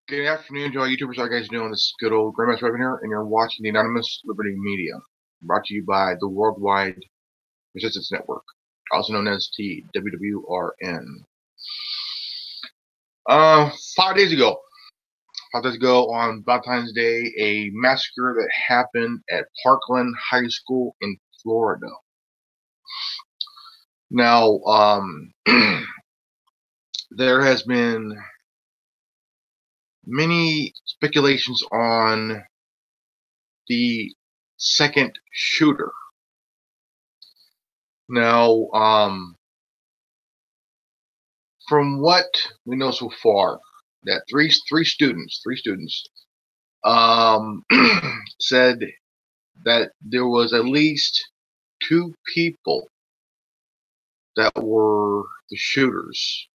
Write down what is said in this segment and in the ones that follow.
Good afternoon to all YouTubers. How you guys doing? This is good old Grandmaster Raven here, and you're watching the Anonymous Liberty Media, brought to you by the Worldwide Resistance Network, also known as TWWRN. 5 days ago, on Valentine's Day, a massacre that happened at Parkland High School in Florida. Now, there has been many speculations on the second shooter. Now, from what we know so far, that three students said that there was at least two people that were the shooters,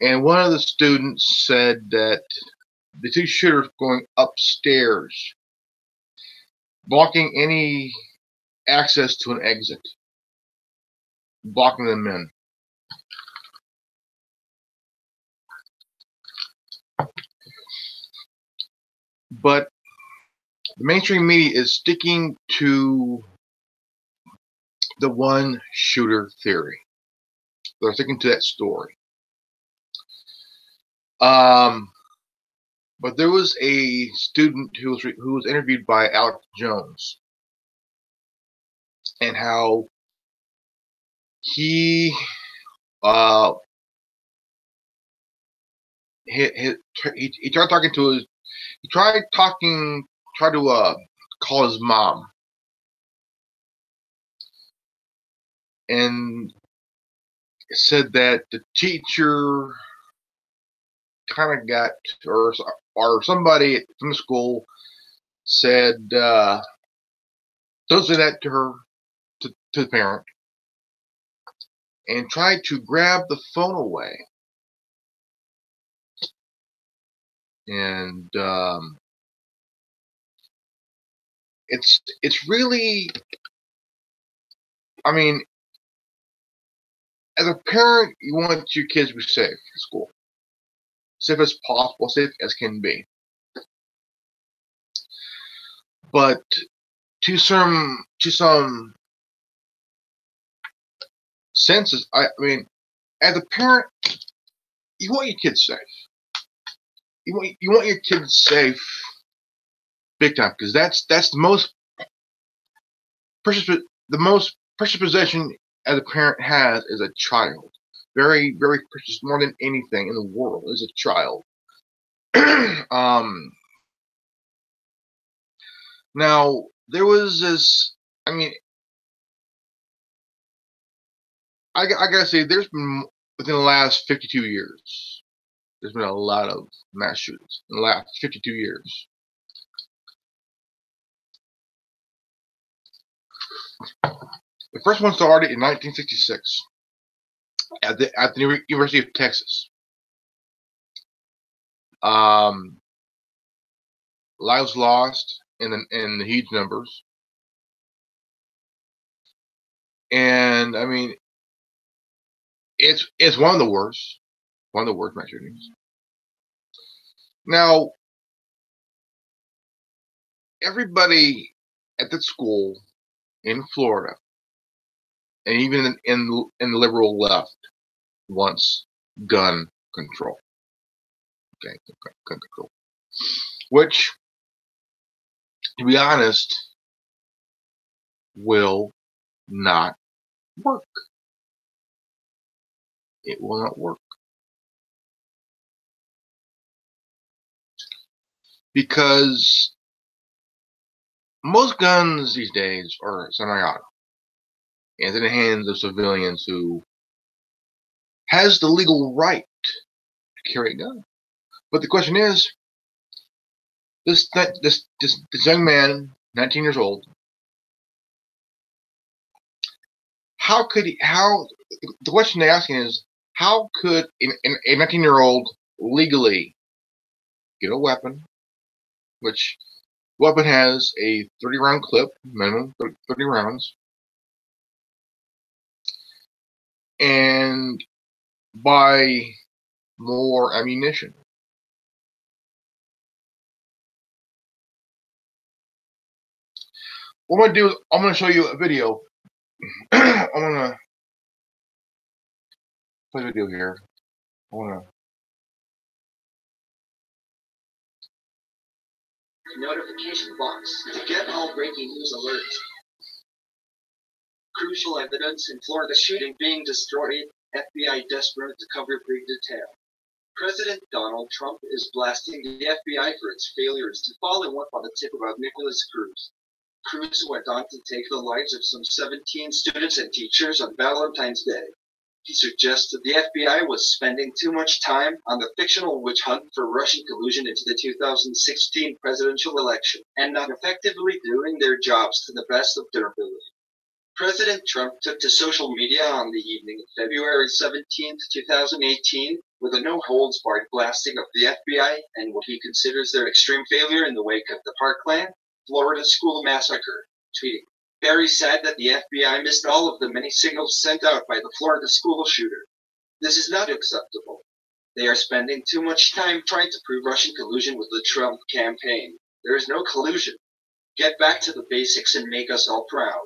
and one of the students said that the two shooters going upstairs, blocking any access to an exit, blocking them in. But the mainstream media is sticking to the one shooter theory. They're sticking to that story. But there was a student who was interviewed by Alex Jones, and how he he tried talking to his tried to call his mom, and said that the teacher kind of got, or somebody from the school said, don't say that to her, to the parent, and tried to grab the phone away. And it's really, I mean, as a parent, you want your kids to be safe at school, safe as possible, safe as can be. But to some senses, I mean, as a parent, you want your kids safe. You want your kids safe, big time, because that's the most precious possession as a parent has is a child. Very, very precious, more than anything in the world is a child. Now there was this. I mean, I gotta say, there's been, within the last 52 years, there's been a lot of mass shootings in the last 52 years. The first one started in 1966 at the University of Texas. Lives lost in the huge numbers, and I mean, it's one of the worst mass shootings. Now, everybody at the school in Florida, and even in the liberal left, wants gun control. Okay, gun control, which, to be honest, will not work. It will not work, because most guns these days are semi-auto, and in the hands of civilians who has the legal right to carry a gun. But the question is, this young man, 19 years old, how could he? How the question they're asking is, how could a 19-year-old legally get a weapon, which weapon has a 30-round clip, minimum 30 rounds, and buy more ammunition? what I'm gonna do is I'm gonna show you a video. I'm gonna play a video here. I wanna. Notification box to get all breaking news alerts. Crucial evidence in Florida shooting being destroyed. FBI desperate to cover big detail. President Donald Trump is blasting the FBI for its failures to follow up on the tip about Nicholas Cruz. Cruz went on to take the lives of some 17 students and teachers on Valentine's Day. He suggested the FBI was spending too much time on the fictional witch hunt for Russian collusion into the 2016 presidential election and not effectively doing their jobs to the best of their ability. President Trump took to social media on the evening of February 17, 2018, with a no-holds-barred blasting of the FBI and what he considers their extreme failure in the wake of the Parkland, Florida school massacre, tweeting, "Very sad that the FBI missed all of the many signals sent out by the Florida school shooter. This is not acceptable. They are spending too much time trying to prove Russian collusion with the Trump campaign. There is no collusion. Get back to the basics and make us all proud."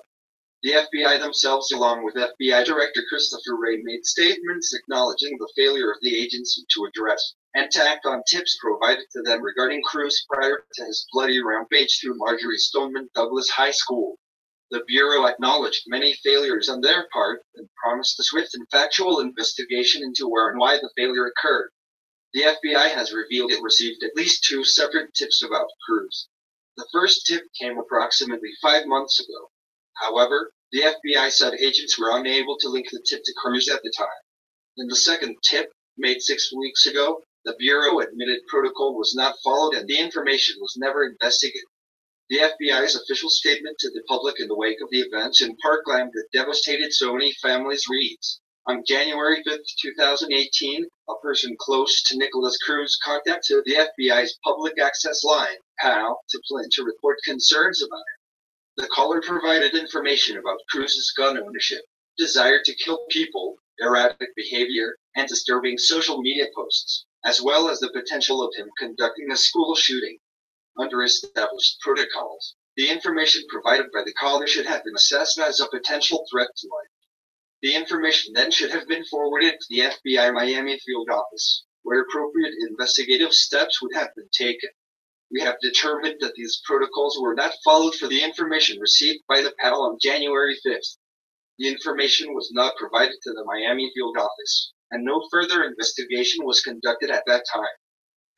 The FBI themselves, along with FBI Director Christopher Wray, made statements acknowledging the failure of the agency to address and to act on tips provided to them regarding Cruz prior to his bloody rampage through Marjory Stoneman Douglas High School. The Bureau acknowledged many failures on their part and promised a swift and factual investigation into where and why the failure occurred. The FBI has revealed it received at least 2 separate tips about Cruz. The first tip came approximately 5 months ago. However, the FBI said agents were unable to link the tip to Cruz at the time. In the second tip, made 6 weeks ago, the Bureau admitted protocol was not followed and the information was never investigated. The FBI's official statement to the public in the wake of the events in Parkland that devastated so many families reads, "On January 5, 2018, a person close to Nicholas Cruz contacted the FBI's public access line, PAL, to report concerns about it. The caller provided information about Cruz's gun ownership, desire to kill people, erratic behavior, and disturbing social media posts, as well as the potential of him conducting a school shooting. Under established protocols, the information provided by the caller should have been assessed as a potential threat to life. The information then should have been forwarded to the FBI Miami field office, where appropriate investigative steps would have been taken. We have determined that these protocols were not followed for the information received by the PAL on January 5th. The information was not provided to the Miami field office, and no further investigation was conducted at that time."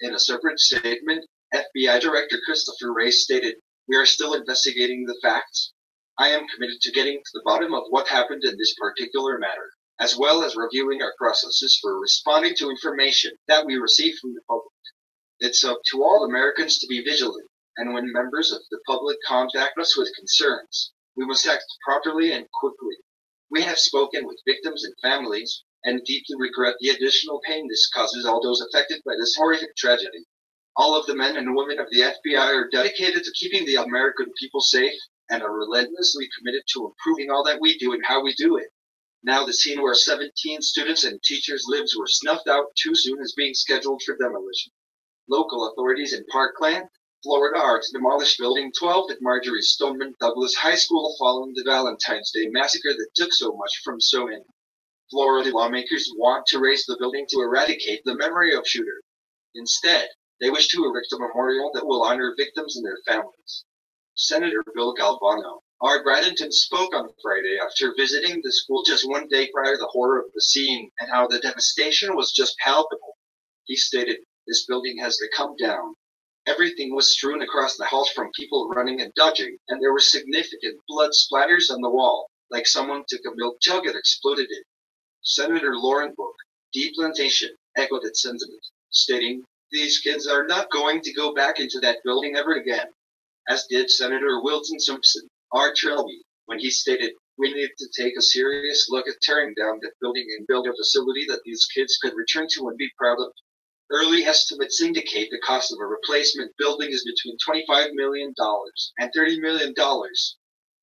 In a separate statement, FBI Director Christopher Wray stated, "We are still investigating the facts. I am committed to getting to the bottom of what happened in this particular matter, as well as reviewing our processes for responding to information that we receive from the public. It's up to all Americans to be vigilant, and when members of the public contact us with concerns, we must act properly and quickly. We have spoken with victims and families, and deeply regret the additional pain this causes all those affected by this horrific tragedy. All of the men and women of the FBI are dedicated to keeping the American people safe and are relentlessly committed to improving all that we do and how we do it. Now the scene where 17 students and teachers' lives were snuffed out too soon is being scheduled for demolition. Local authorities in Parkland, Florida are to demolish Building 12 at Marjory Stoneman Douglas High School following the Valentine's Day massacre that took so much from so many. Florida lawmakers want to raise the building to eradicate the memory of shooter. Instead, they wish to erect a memorial that will honor victims and their families. Senator Bill Galvano, our Bradenton, spoke on Friday after visiting the school just one day prior to the horror of the scene and how the devastation was just palpable. He stated, "This building has to come down. Everything was strewn across the halls from people running and dodging, and there were significant blood splatters on the wall, like someone took a milk jug and exploded it." Senator Lauren Book, D Plantation, echoed that sentiment, stating, "These kids are not going to go back into that building ever again," as did Senator Wilton Simpson, R. Trilby, when he stated, "We need to take a serious look at tearing down that building and build a facility that these kids could return to and be proud of." Early estimates indicate the cost of a replacement building is between $25 million and $30 million.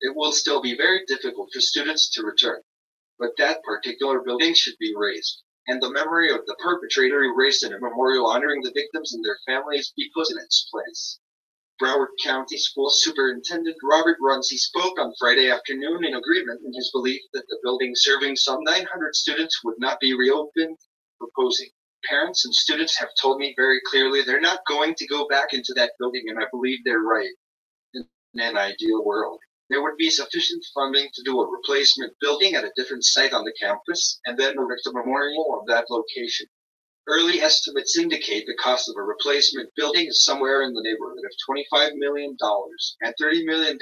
It will still be very difficult for students to return, but that particular building should be raised, and the memory of the perpetrator erased and a memorial honoring the victims and their families be put in its place. Broward County School Superintendent Robert Runcie spoke on Friday afternoon in agreement in his belief that the building serving some 900 students would not be reopened, proposing. Parents and students have told me very clearly they're not going to go back into that building, and I believe they're right. In an ideal world, there would be sufficient funding to do a replacement building at a different site on the campus and then erect a memorial of that location. Early estimates indicate the cost of a replacement building is somewhere in the neighborhood of $25 million and $30 million.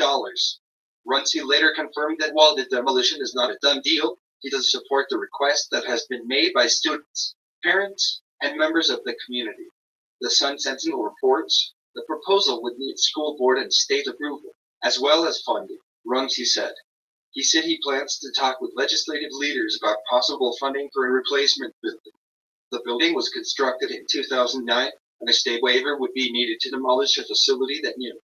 Runcie later confirmed that while the demolition is not a done deal, he does support the request that has been made by students, parents, and members of the community. The Sun Sentinel reports the proposal would need school board and state approval, as well as funding, Runcie said. He said he plans to talk with legislative leaders about possible funding for a replacement building. The building was constructed in 2009, and a state waiver would be needed to demolish a facility that knew.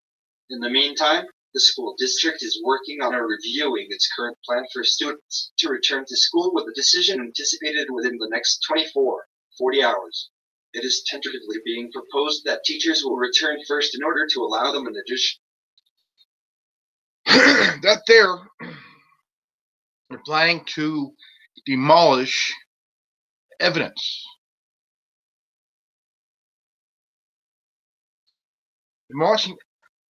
In the meantime, the school district is working on reviewing its current plan for students to return to school with a decision anticipated within the next 40 hours. It is tentatively being proposed that teachers will return first in order to allow them an addition. That they're planning to demolish evidence. Demolishing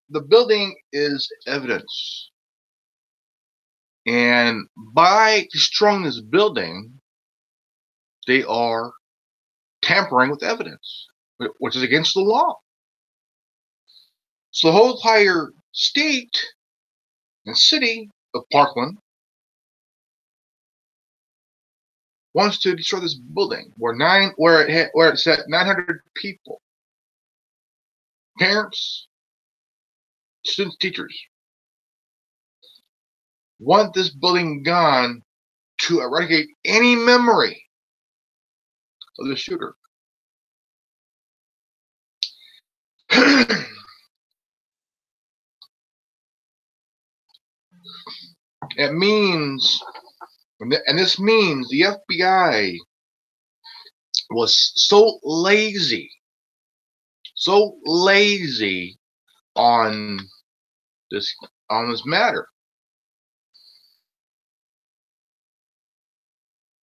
the building is evidence. And by destroying this building, they are tampering with evidence, which is against the law. So the whole entire state and city of Parkland wants to destroy this building where it sat 900 people. Parents, students, teachers want this building gone to eradicate any memory of the shooter. It means, and this means the FBI was so lazy on this matter.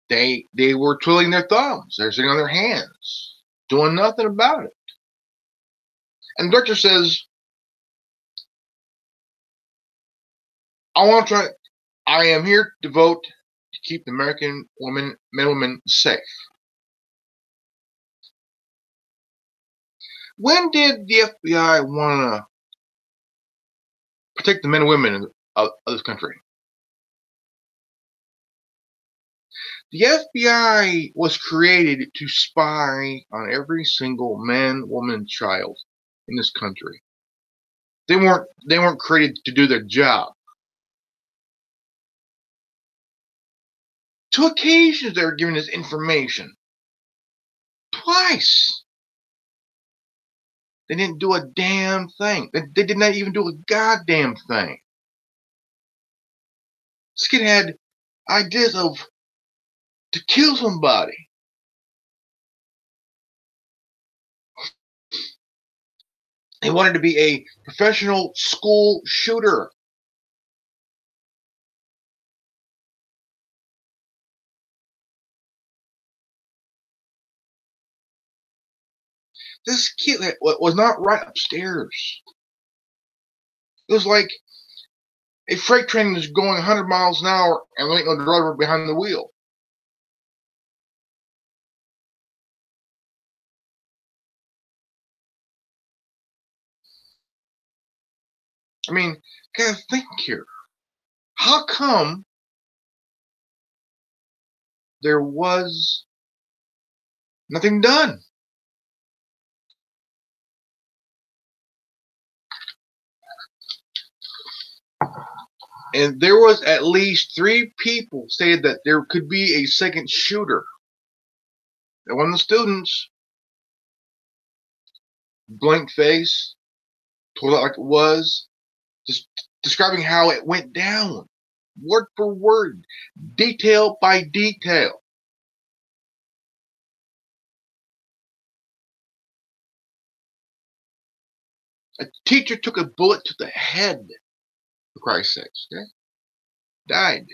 They were twiddling their thumbs. They're sitting on their hands, doing nothing about it. And the director says, I am here to vote to keep the American men and women safe. When did the FBI want to protect the men and women of this country? The FBI was created to spy on every single man, woman, child in this country. They weren't created to do their job. 2 occasions they were given this information. Twice. They didn't do a damn thing. They did not even do a goddamn thing. This kid had ideas to kill somebody. He wanted to be a professional school shooter. This kid was not right upstairs. It was like a freight train is going 100 miles an hour and there ain't no driver behind the wheel. I mean, gotta think here. How come there was nothing done? And there was at least 3 people stated that there could be a second shooter. And one of the students, blank face, told it like it was, just describing how it went down, word for word, detail by detail. A teacher took a bullet to the head, for Christ's sakes, okay? Died.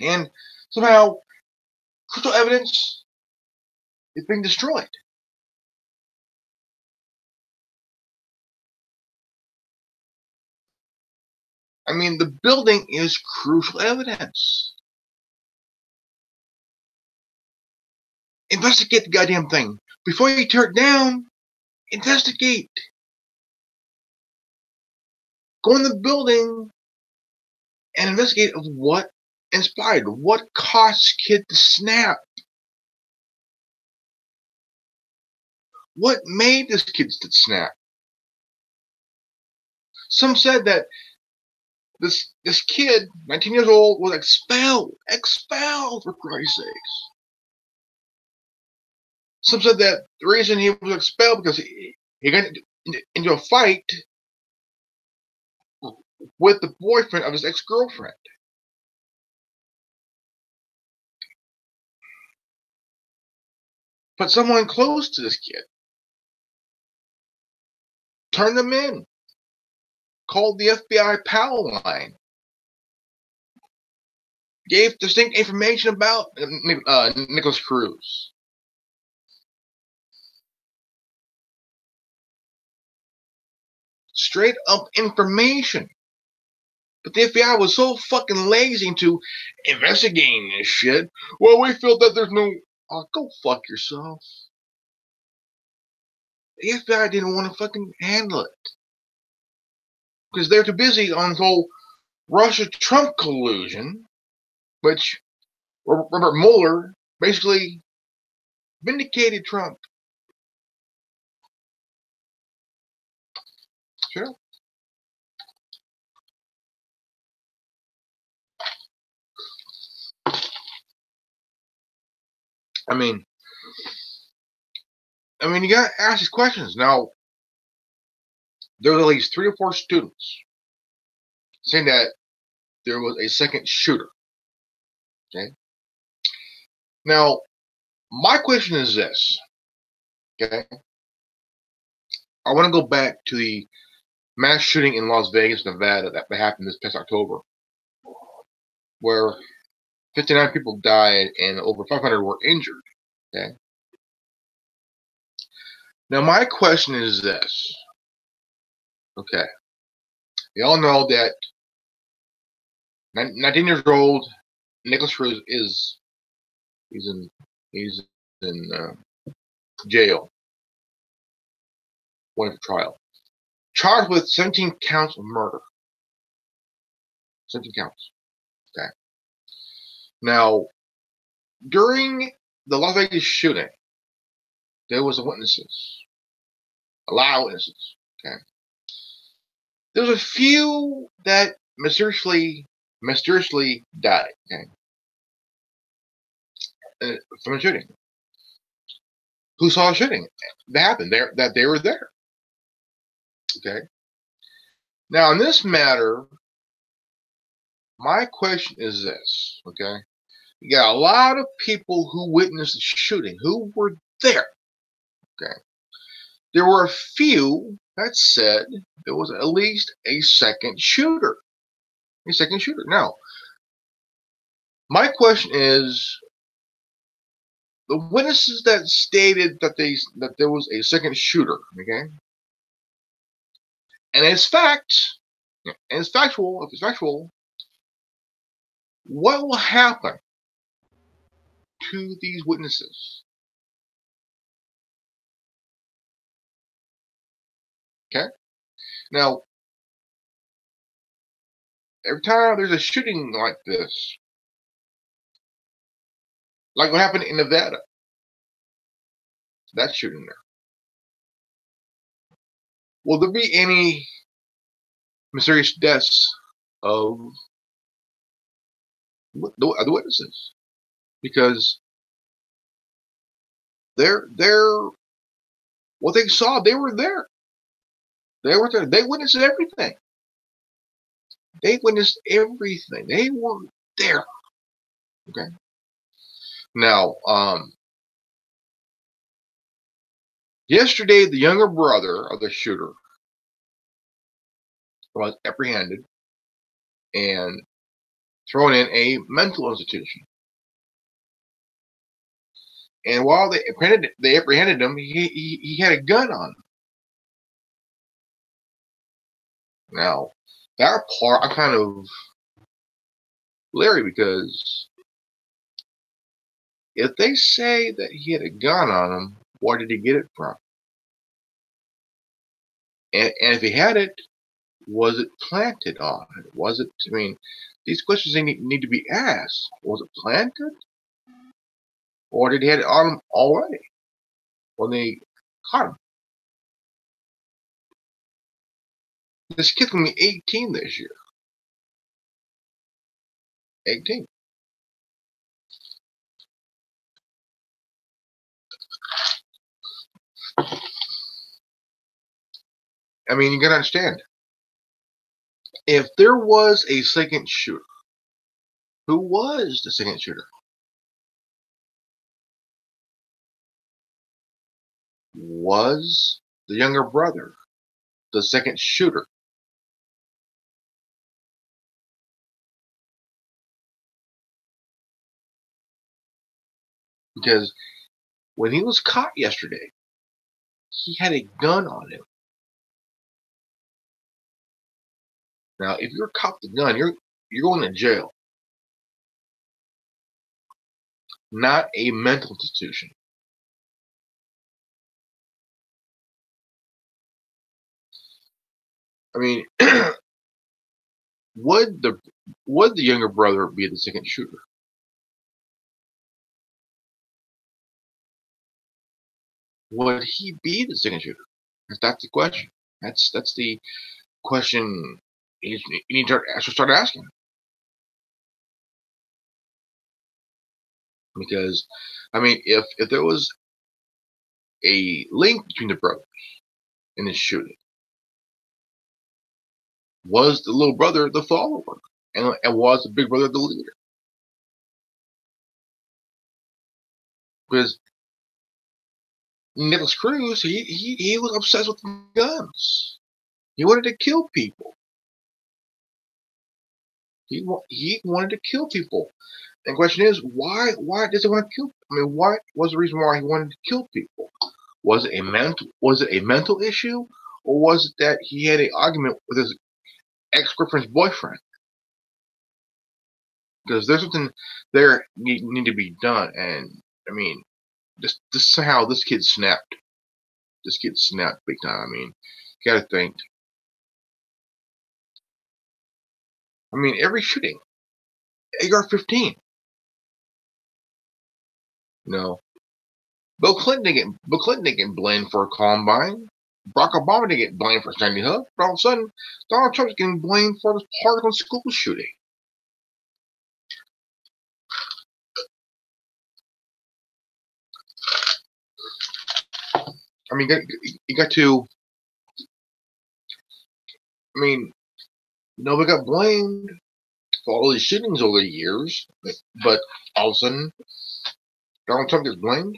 And somehow, crucial evidence is being destroyed. I mean, the building is crucial evidence. Investigate the goddamn thing. Before you tear it down, investigate. Go in the building and investigate of what inspired, what caused kid to snap. What made this kid to snap? Some said that this kid, 19 years old, was expelled for Christ's sakes. Some said that the reason he was expelled because he got into a fight with the boyfriend of his ex-girlfriend. But someone close to this kid turned them in, called the FBI PAL line, gave distinct information about Nikolas Cruz. Straight up information. But the FBI was so fucking lazy into investigating this shit. Well, we feel that there's no... Oh, go fuck yourself. The FBI didn't want to fucking handle it. Because they're too busy on the whole Russia-Trump collusion, which Robert Mueller basically vindicated Trump. Sure. I mean, you gotta ask these questions. Now, there's at least 3 or 4 students saying that there was a second shooter. Okay. Now, my question is this. Okay. I want to go back to the mass shooting in Las Vegas, Nevada that happened this past October, where 59 people died and over 500 were injured. Okay. Now, my question is this. Okay. We all know that 19 years old Nikolas Cruz he's in jail, waiting for trial, charged with 17 counts of murder. 17 counts. Okay. Now, during the Las Vegas shooting, there was witnesses, a lot of witnesses. Okay. There was a few that mysteriously died. Okay. From a shooting. Who saw a shooting that happened? That they were there. Okay. Now, in this matter, my question is this. Okay. You got a lot of people who witnessed the shooting, who were there. Okay. There were a few that said there was at least a second shooter. A second shooter. Now, my question is, the witnesses that stated that there was a second shooter, okay, and it's fact, and it's factual. If it's factual, what will happen to these witnesses? Okay, now every time there's a shooting like this, like what happened in Nevada, that shooting there, will there be any mysterious deaths of the witnesses? Because they're what they saw, they were there. They were there. They witnessed everything. They witnessed everything. They were there. Okay. Now, Yesterday, the younger brother of the shooter was apprehended and thrown in a mental institution. And while they apprehended him, he had a gun on him. Now, that part, I'm kind of leery, because if they say that he had a gun on him, where did he get it from? And if he had it, was it planted on him? Was it, I mean, these questions need to be asked. Was it planted? Or did he have it on him already when they caught him? This kid's going to be 18 this year. 18. I mean, you got to understand. If there was a second shooter, who was the second shooter? Was the younger brother the second shooter? Because when he was caught yesterday, he had a gun on him. Now, if you're caught with a gun, you're going to jail, not a mental institution. I mean, would the younger brother be the second shooter? Would he be the second shooter? That's the question. That's the question you need to start asking. Because, I mean, if there was a link between the brothers in this shooting, was the little brother the follower, and was the big brother the leader? Because Nikolas Cruz, he was obsessed with guns. He wanted to kill people. He wanted to kill people. And the question is, why does he want to kill? I mean, what was the reason why he wanted to kill people? Was it a mental issue, or was it that he had an argument with his ex-girlfriend's boyfriend? Because there's something there need to be done. And I mean, this somehow this kid snapped. This kid snapped big time. I mean, you gotta think. I mean, every shooting, AR-15. No, Bill Clinton didn't get blamed for Columbine. Barack Obama didn't get blamed for Sandy Hook. But all of a sudden, Donald Trump's getting blamed for this Parkland school shooting. I mean, you got to. I mean, nobody got blamed for all these shootings over the years, but all of a sudden, Donald Trump gets blamed.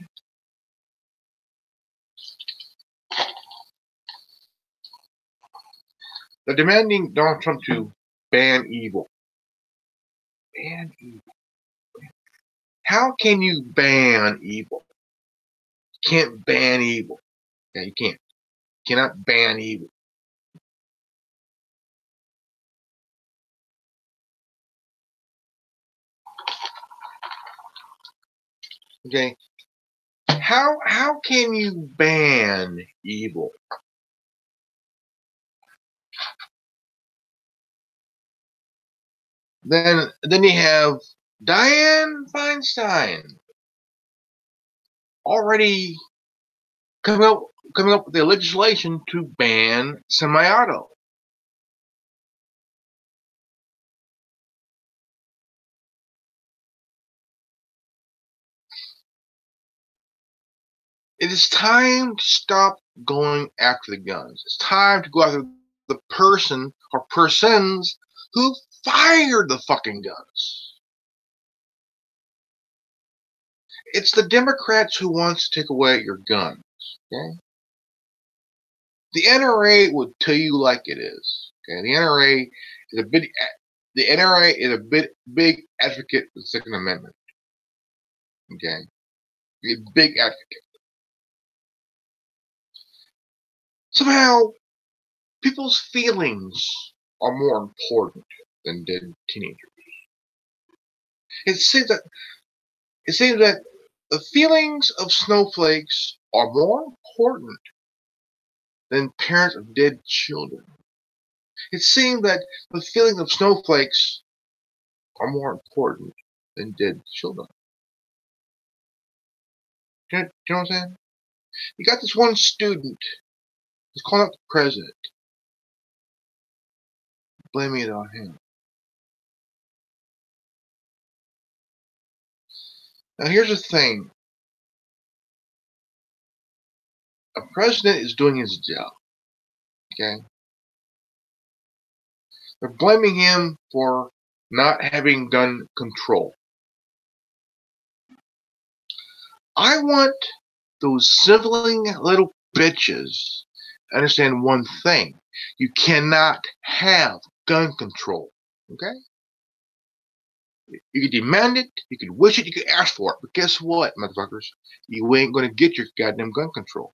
They're demanding Donald Trump to ban evil. Ban evil. How can you ban evil? You can't ban evil. Yeah, you can't. You cannot ban evil. Okay. How can you ban evil? Then you have Dianne Feinstein already coming up with the legislation to ban semi-auto. It is time to stop going after the guns. It's time to go after the person or persons who fired the fucking guns. It's the Democrats who wants to take away your guns. Okay? The NRA would tell you like it is. Okay, the NRA is a big advocate of the Second Amendment. Okay, a big advocate. Somehow, people's feelings are more important than dead teenagers. It seems that the feelings of snowflakes are more important than parents of dead children. It seems that the feelings of snowflakes are more important than dead children. Do you know what I'm saying? You got this one student who's calling up the president, blaming it on him. Now here's the thing. A president is doing his job. Okay? They're blaming him for not having gun control. I want those sniveling little bitches to understand one thing. You cannot have gun control. Okay? You can demand it, you can wish it, you can ask for it. But guess what, motherfuckers? You ain't going to get your goddamn gun control.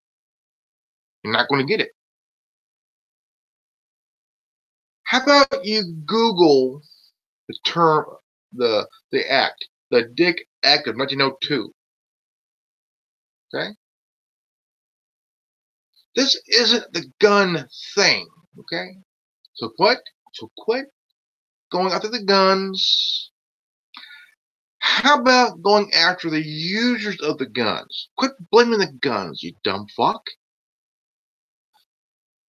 You're not going to get it. How about you Google the term, the act, the Dick Act of 1902. Okay? This isn't the gun thing. Okay? So quit going after the guns. How about going after the users of the guns? Quit blaming the guns, you dumb fuck.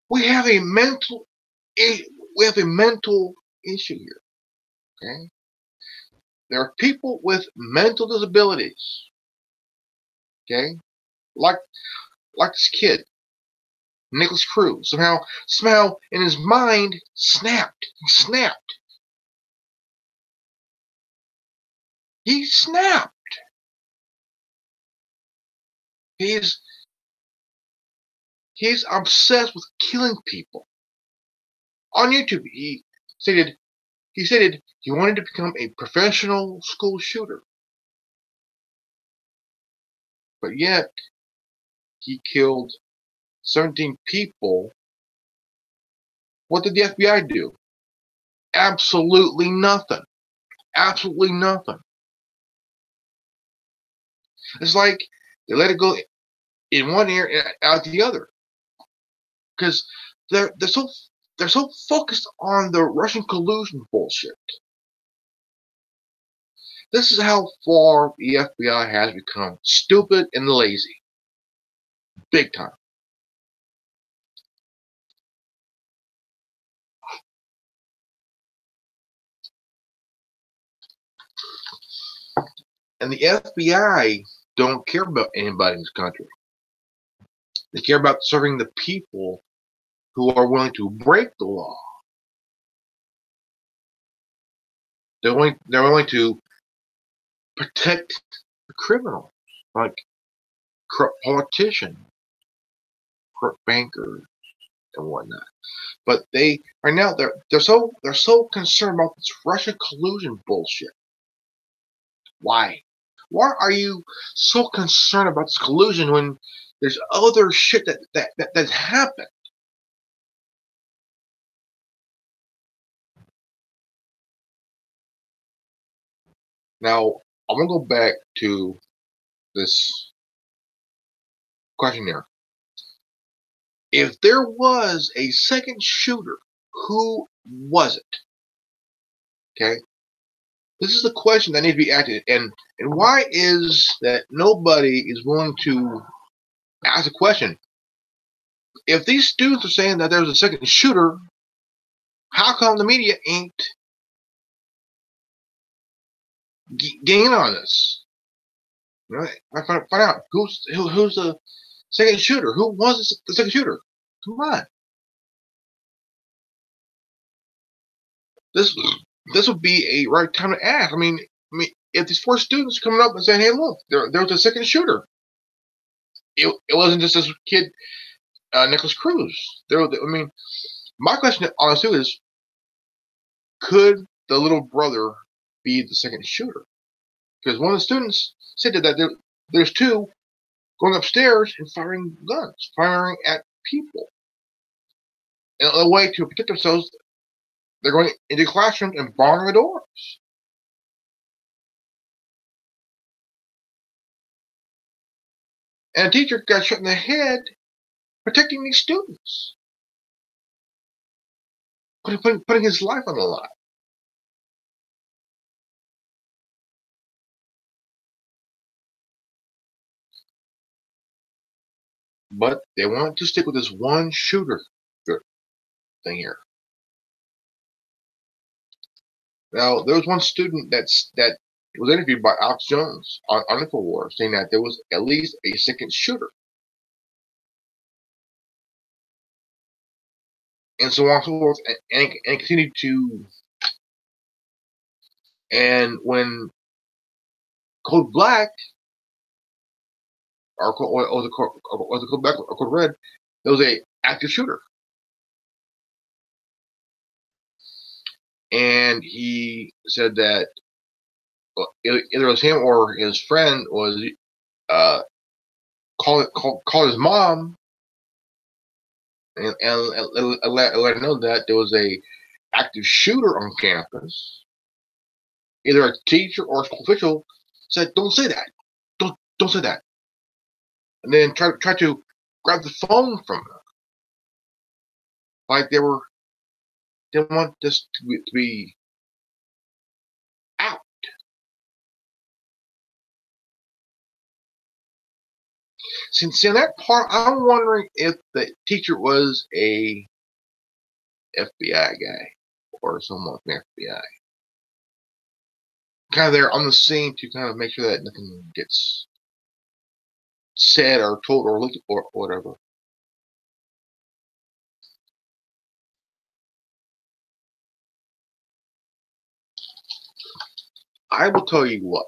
We have a mental issue here. Okay? There are people with mental disabilities. Okay? Like this kid, Nicholas Cruz. Somehow in his mind snapped. He snapped. He's obsessed with killing people. On YouTube, he stated he wanted to become a professional school shooter. But yet, he killed 17 people. What did the FBI do? Absolutely nothing. Absolutely nothing. It's like they let it go in one ear and out the other. Because they're so focused on the Russian collusion bullshit. This is how far the FBI has become stupid and lazy. Big time. And the FBI don't care about anybody in this country. They care about serving the people who are willing to break the law. They're willing to protect the criminals, like corrupt politicians, corrupt bankers, and whatnot. But right now they're so concerned about this Russian collusion bullshit. Why? Why are you so concerned about this collusion when there's other shit that's happened? Now, I'm going to go back to this questionnaire. If there was a second shooter, who was it? Okay? This is the question that needs to be asked. And why is that nobody is willing to ask a question? If these students are saying that there's a second shooter, how come the media ain't getting in on this? You know, I find out who's the second shooter. Who was the second shooter? Come on. This would be a right time to ask. I mean, if these 4 students are coming up and saying, "Hey, look, there was a second shooter," it wasn't just this kid Nicholas Cruz. I mean, my question honestly is, could the little brother be the second shooter? Because one of the students said that there's two going upstairs and firing guns, firing at people. And a way to protect themselves, they're going into classrooms and barring the doors. And a teacher got shot in the head protecting these students, putting his life on the line. But they want to stick with this one shooter thing here. Now, there was one student that was interviewed by Alex Jones on InfoWars, saying that there was at least a second shooter. And so on and so forth, and continued to. And when Code Black, or the Code Black or Code Red, there was a active shooter. And he said that either it was him or his friend was called his mom and let her know that there was a active shooter on campus. Either a teacher or a school official said, "Don't say that. Don't say that." And then try to grab the phone from them, like they want this to be out. Since in that part, I'm wondering if the teacher was a FBI guy or someone from the FBI. Kind of there on the scene to kind of make sure that nothing gets said or told or looked or whatever. I will tell you what.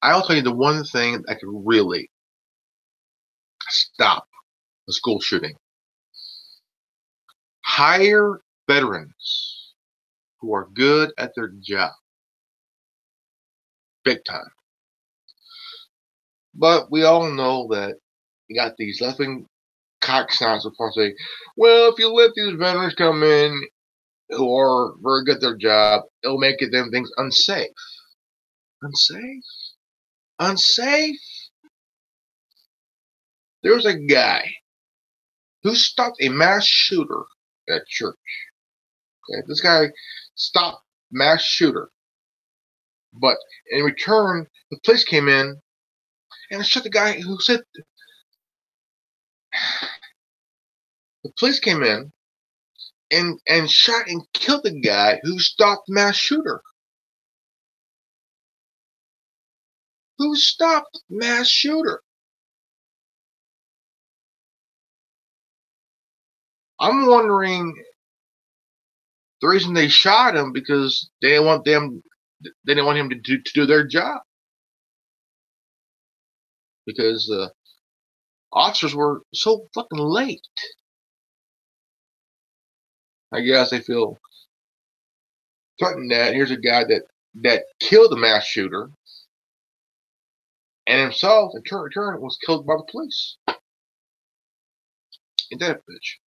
I'll tell you the one thing that could really stop the school shooting. Hire veterans who are good at their job. Big time. But we all know that you got these left-wing cocksnots who say, well, if you let these veterans come in who are very good at their job, it'll make them things unsafe. Unsafe? Unsafe? There was a guy who stopped a mass shooter at church. Okay, this guy stopped mass shooter. But in return, the police came in and shot the guy who said. The police came in and shot and killed the guy who stopped the mass shooter. Who stopped mass shooter? I'm wondering the reason they shot him because they didn't want him to do their job. Because the officers were so fucking late. I guess they feel threatened that here's a guy that killed the mass shooter and himself in turn was killed by the police. Ain't that a bitch?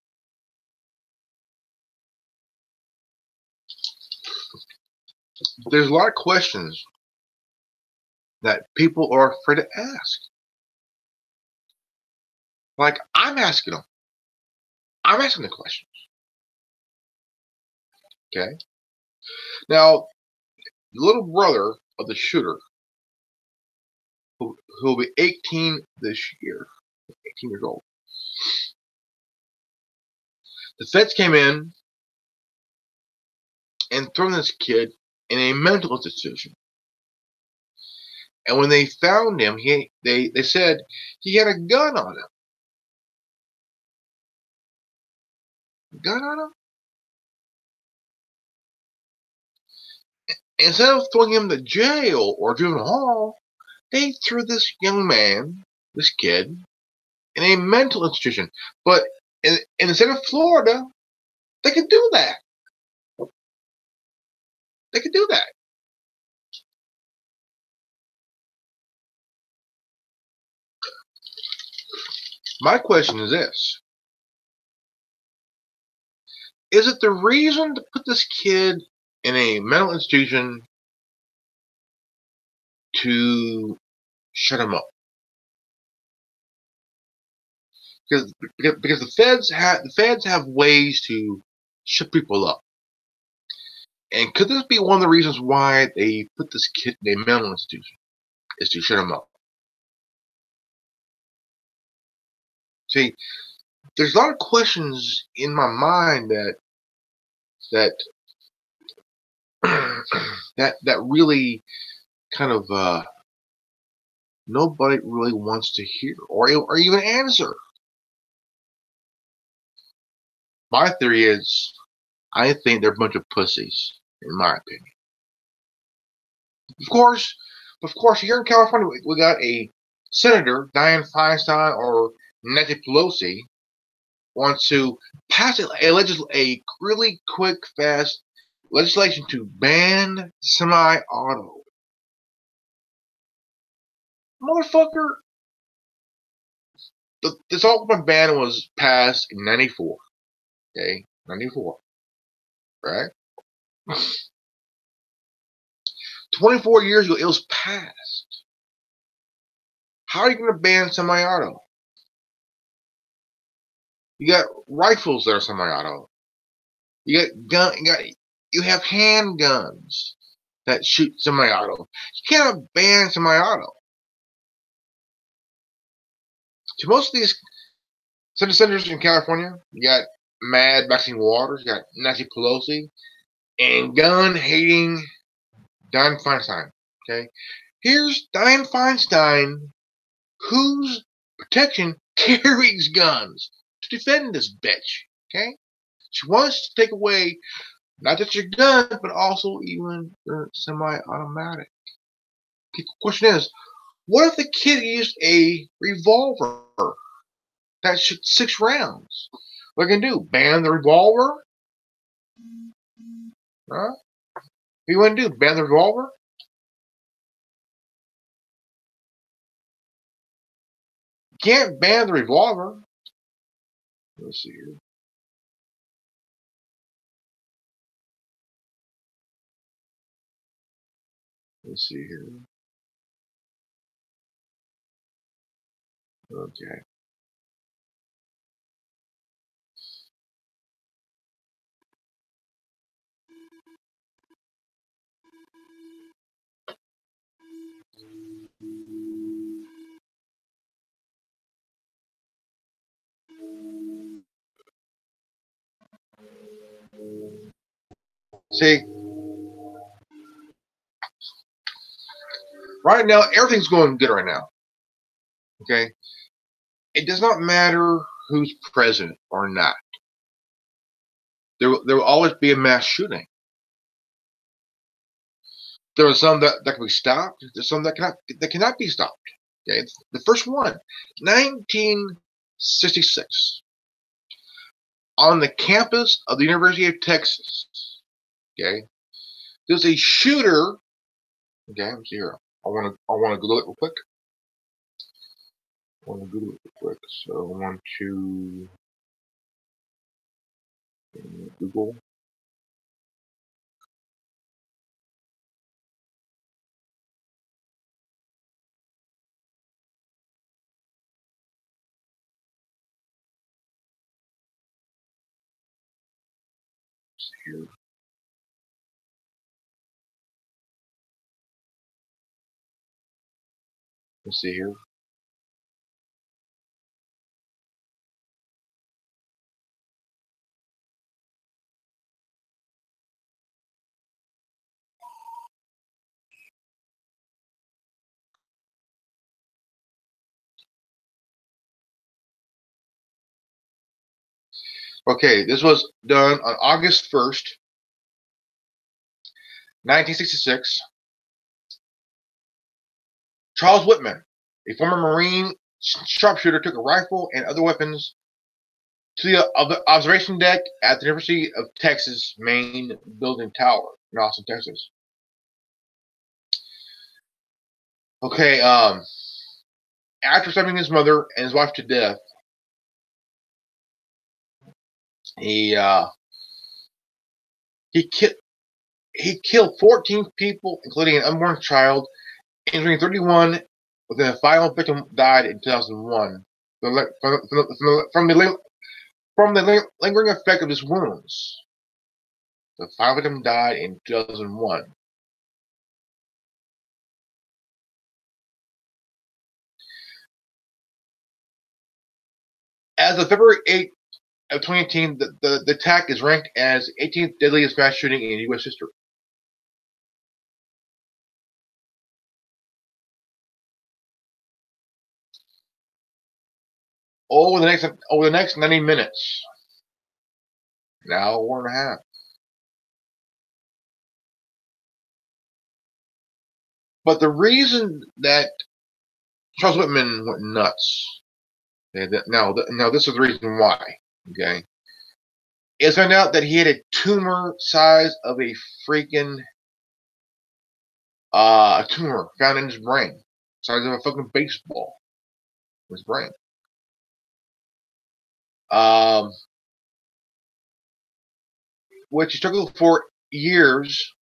There's a lot of questions that people are afraid to ask. Like, I'm asking them. I'm asking the questions. Okay? Now, the little brother of the shooter, who will be 18 this year, 18 years old. The feds came in and thrown this kid in a mental institution. And when they found him, they said he had a gun on him. Gun on him? Instead of throwing him to jail or juvenile hall, they threw this young man, this kid, in a mental institution. But in the state of Florida, they can do that. They can do that. My question is this. Is it the reason to put this kid in a mental institution to shut him up? Because the feds have ways to shut people up. And could this be one of the reasons why they put this kid in a mental institution? Is to shut him up. See, there's a lot of questions in my mind that really kind of nobody really wants to hear or even answer. My theory is, I think they're a bunch of pussies, in my opinion. Of course, here in California, we got a senator, Dianne Feinstein or Nancy Pelosi, wants to pass a really quick, fast legislation to ban semi-auto. Motherfucker, this ultimate ban was passed in 94. Okay, 94. Right? 24 years ago, it was passed. How are you going to ban semi-auto? You got rifles that are semi-auto. You have handguns that shoot semi-auto. You can't ban semi-auto. To most of these senators in California, you got Mad Maxine Waters, you got Nancy Pelosi, and gun-hating Dianne Feinstein. Okay, here's Dianne Feinstein, whose protection carries guns to defend this bitch. Okay, she wants to take away not just your gun, but also even your semi-automatic. The question is, what if the kid used a revolver that shoots 6 rounds? What can do? Ban the revolver? Huh? What do you want to do? Ban the revolver? You can't ban the revolver. Let's see here. Let's see here. Okay. See, right now, everything's going good right now. Okay? It does not matter who's president or not. There will always be a mass shooting. There are some that can be stopped. There's some that cannot be stopped. Okay? The first one, 1966. On the campus of the University of Texas. Okay? There's a shooter. Okay, let's see here. I want to Google it real quick. So I want to Google. Here. Let's see here. Okay, this was done on August 1st, 1966. Charles Whitman, a former Marine sharpshooter took a rifle and other weapons to the observation deck at the University of Texas main building tower in Austin, Texas. Okay, after stabbing his mother and his wife to death, he killed 14 people, including an unborn child, injuring 31. But the final victim died in 2001 from the lingering effect of his wounds. The final victim died in 2001. As of February 8th of 2018, the attack is ranked as the 18th deadliest mass shooting in U.S. history. Over the next 90 minutes, now an hour and a half. But the reason that Charles Whitman went nuts, now this is the reason why, okay, is found out that he had a tumor size of a freaking a tumor found in his brain, size of a fucking baseball in his brain. Which he struggled for years,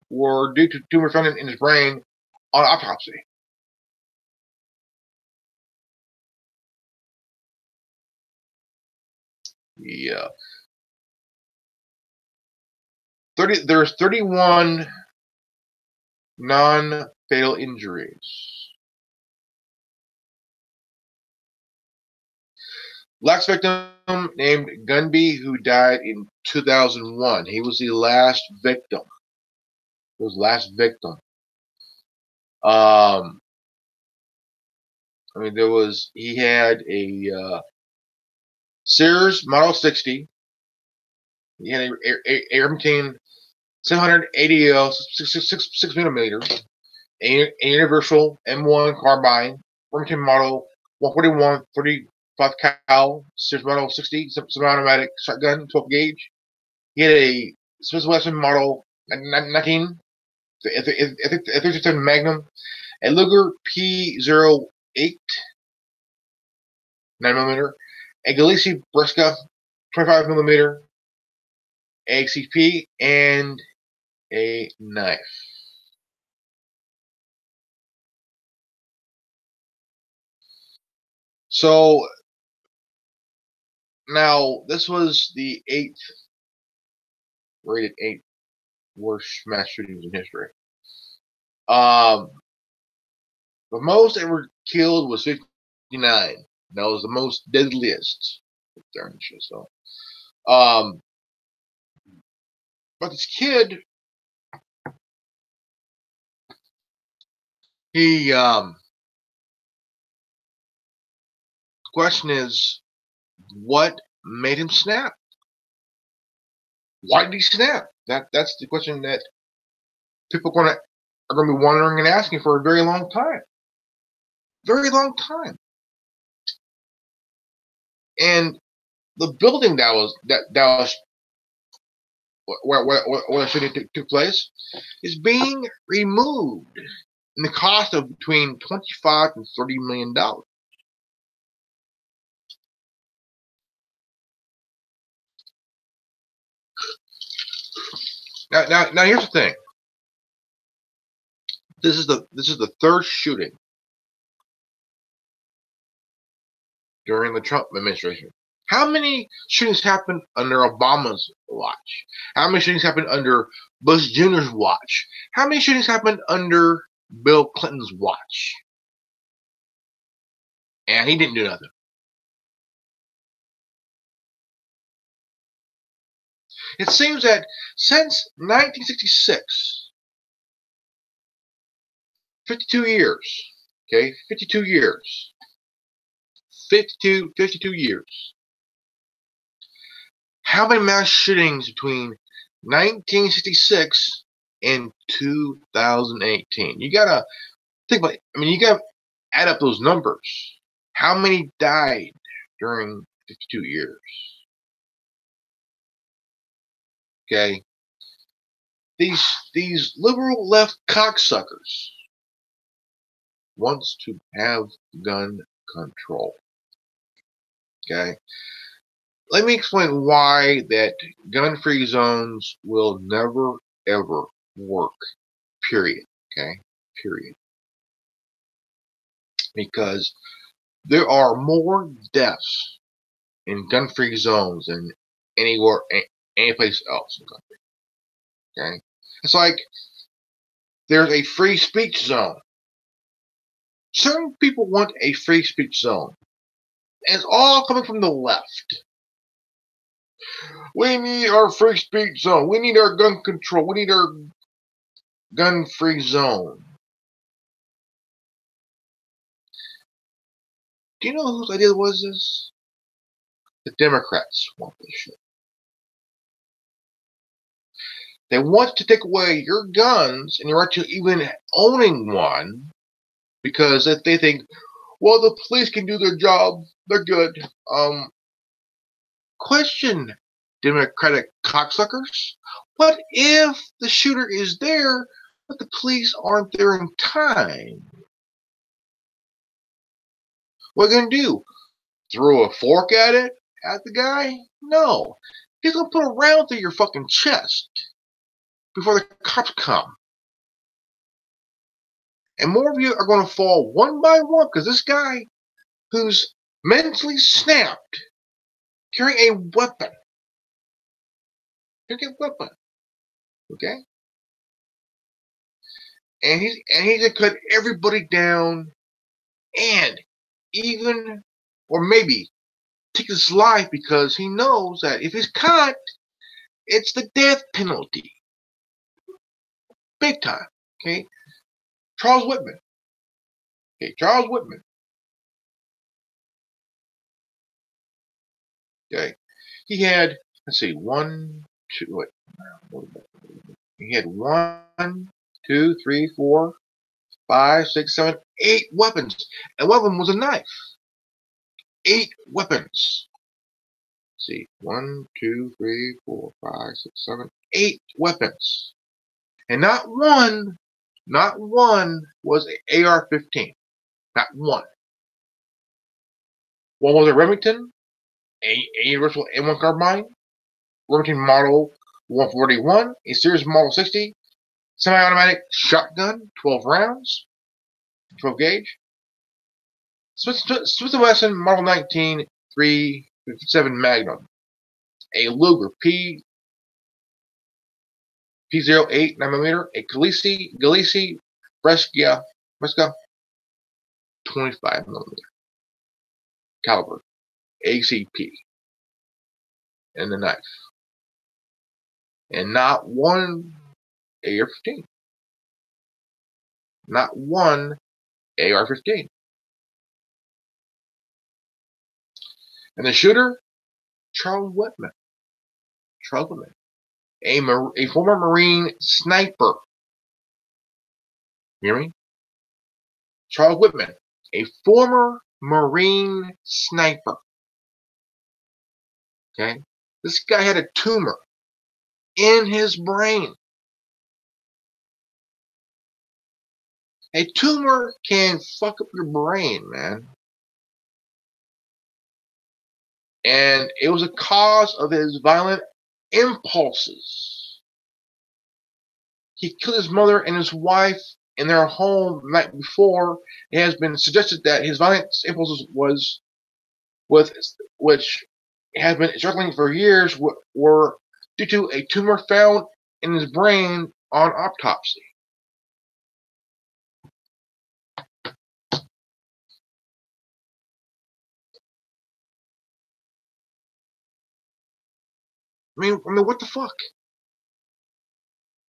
were due to tumor found in his brain on autopsy. Yeah. There's 31 non-fatal injuries. Last victim named Gunby, who died in 2001. He was the last victim. I mean, he had a Sears Model 60. He had a Remington 780 6 millimeters, a Universal M1 carbine, Remington Model 141 45 cal, Sears Model 60 semi-automatic shotgun 12 gauge. He had a Smith & Wesson Model 19 F-37 Magnum, a Luger P08 9mm, a Galeese Bresca 25mm, ACP, and a knife. So now this was the rated 8th worst mass shootings in history. The most ever killed was 59. That was the most deadliest. So, but this kid, the question is, what made him snap? Why did he snap? That's the question that people are going to be wondering and asking for a very long time. Very long time. And the building that was where the shooting took place is being removed in the cost of between $25 and $30 million. Now here's the thing. This is the third shooting during the Trump administration. How many shootings happened under Obama's watch? How many shootings happened under Bush Jr.'s watch? How many shootings happened under Bill Clinton's watch? And he didn't do nothing. It seems that since 1966, 52 years, okay, 52 years, 52 years. How many mass shootings between 1966 and 2018? You gotta think about it. I mean, you gotta add up those numbers. How many died during 52 years? Okay. These liberal left cocksuckers wants to have gun control. Okay. Let me explain why that gun-free zones will never ever work. Period. Okay. Period. Because there are more deaths in gun-free zones than anywhere, any place else in the country. Okay. It's like there's a free speech zone. Certain people want a free speech zone. And it's all coming from the left. We need our free speech zone. We need our gun control. We need our gun-free zone. Do you know whose idea was this? The Democrats want this shit. They want to take away your guns and your right to even owning one because if they think, well, the police can do their job, they're good. Question, Democratic cocksuckers. What if the shooter is there, but the police aren't there in time? What are you going to do? Throw a fork at it? At the guy? No. He's going to put a round through your fucking chest before the cops come. And more of you are going to fall one by one because this guy who's mentally snapped, carrying a weapon. Carrying a weapon. Okay? And he's going to cut everybody down and even, or maybe, take his life because he knows that if he's caught, it's the death penalty. Big time. Okay? Charles Whitman. Okay, Charles Whitman. Okay. He had, let's see, he had 1, 2, 3, 4, 5, 6, 7, 8 weapons. And one of them was a knife. 8 weapons. Let's see, 1, 2, 3, 4, 5, 6, 7, 8 weapons. And not one was an AR-15. Not one. One was a Remington, a Universal M1 carbine, Remington Model 141, a Series Model 60, semi-automatic shotgun, 12 rounds, 12 gauge, Smith & Wesson Model 19 357 Magnum, a Luger P08 9mm, a Gillespie Brescia 25mm caliber ACP, and the knife, and not one AR-15. Not one AR-15. And the shooter, Charles Whitman. Charles Whitman. A former Marine sniper. You hear me? Charles Whitman. A former Marine sniper. Okay? This guy had a tumor in his brain. A tumor can fuck up your brain, man. And it was a cause of his violent impulses. He killed his mother and his wife in their home the night before. It has been suggested that his violent impulses which have been struggling for years, were due to a tumor found in his brain on autopsy. I mean, what the fuck?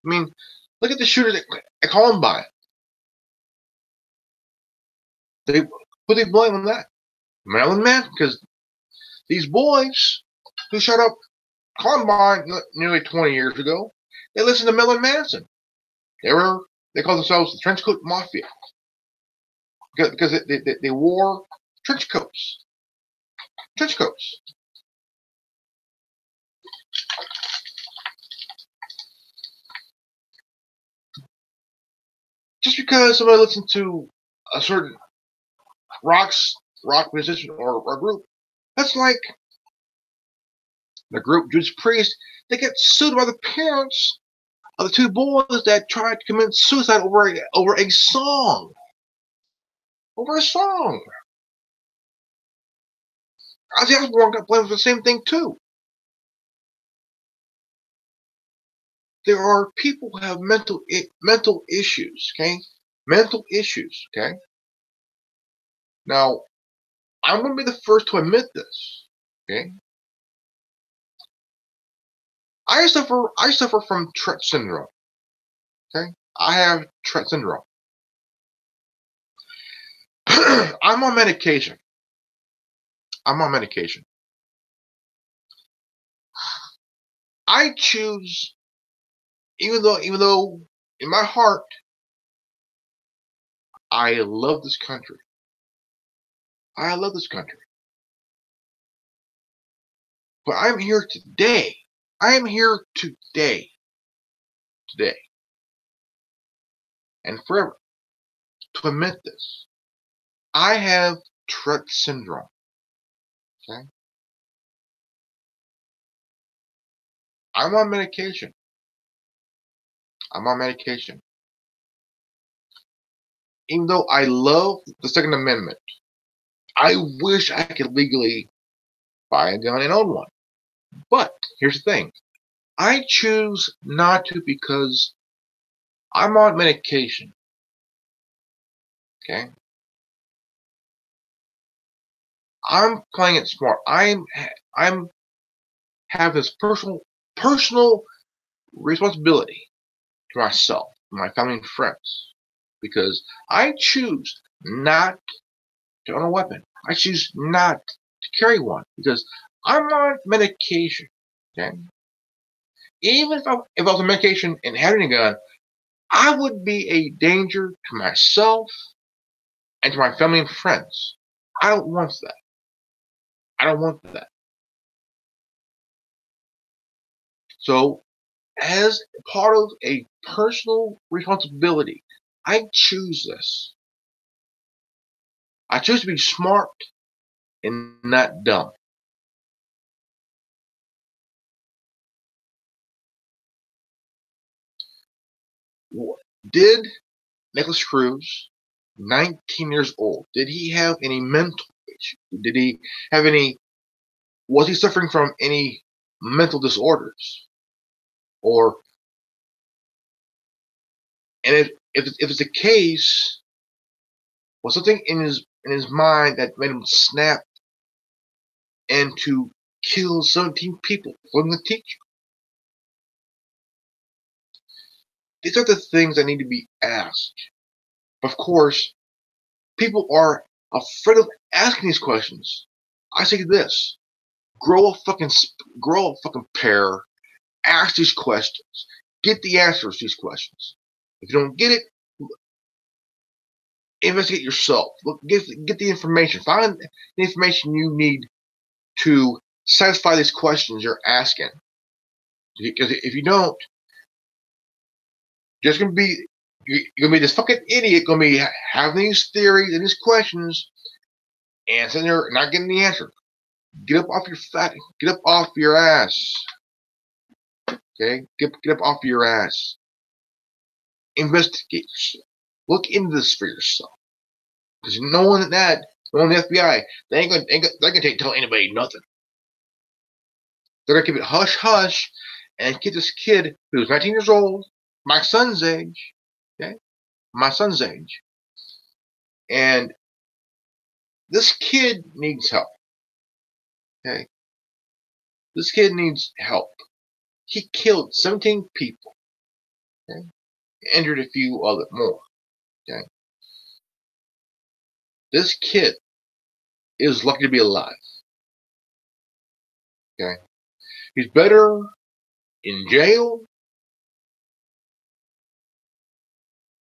I mean, look at the shooter at Columbine. Who they blame on that? Maryland Manson, because these boys who shot up Columbine nearly 20 years ago, they listened to Marilyn Manson. They called themselves the Trench Coat Mafia because they wore trench coats. Trench coats. Just because somebody listens to a certain rock musician or group, that's like the group Judas Priest. They get sued by the parents of the two boys that tried to commit suicide over a song. Over a song. Ozzy Osbourne got blamed for the same thing too. There are people who have mental issues, okay? Mental issues, okay? Now, I'm going to be the first to admit this, okay? I suffer from Tourette syndrome, okay? I have Tourette syndrome. I'm on medication. I choose, even though in my heart I love this country. I love this country. But I'm here today. I am here today. And forever to admit this. I have Tourette syndrome. Okay? I'm on medication. Even though I love the Second Amendment, I wish I could legally buy a gun and own one. But here's the thing. I choose not to because I'm on medication. Okay? I'm playing it smart. I'm have this personal responsibility to myself, my family and friends. Because I choose not to own a weapon. I choose not to carry one because I'm on medication. Okay? Even if I was on medication and having a gun, I would be a danger to myself and to my family and friends. I don't want that. So, as part of a personal responsibility, I choose this. I choose to be smart and not dumb. Did Nicholas Cruz, 19 years old, did he have any mental issues? Did he have was he suffering from any mental disorders? Or, and if it's a case, was something in his mind that made him snap and to kill 17 people, including the teacher? These are the things that need to be asked. Of course, people are afraid of asking these questions. I say this: grow a fucking pair. Ask these questions. Get the answers to these questions. If you don't get it, investigate yourself. Look, get the information. Find the information you need to satisfy these questions you're asking. Because if you don't, you're gonna be this fucking idiot. Gonna be having these theories and these questions, and sitting there not getting the answer. Get up off your ass. Okay, get up off your ass. Investigate yourself. Look into this for yourself. Because no one the FBI, they ain't gonna tell anybody nothing. They're gonna keep it hush hush and get this kid who's 19 years old, my son's age, okay, and this kid needs help. Okay, this kid needs help. He killed 17 people. Okay, injured a few other more. Okay, this kid is lucky to be alive. Okay, he's better in jail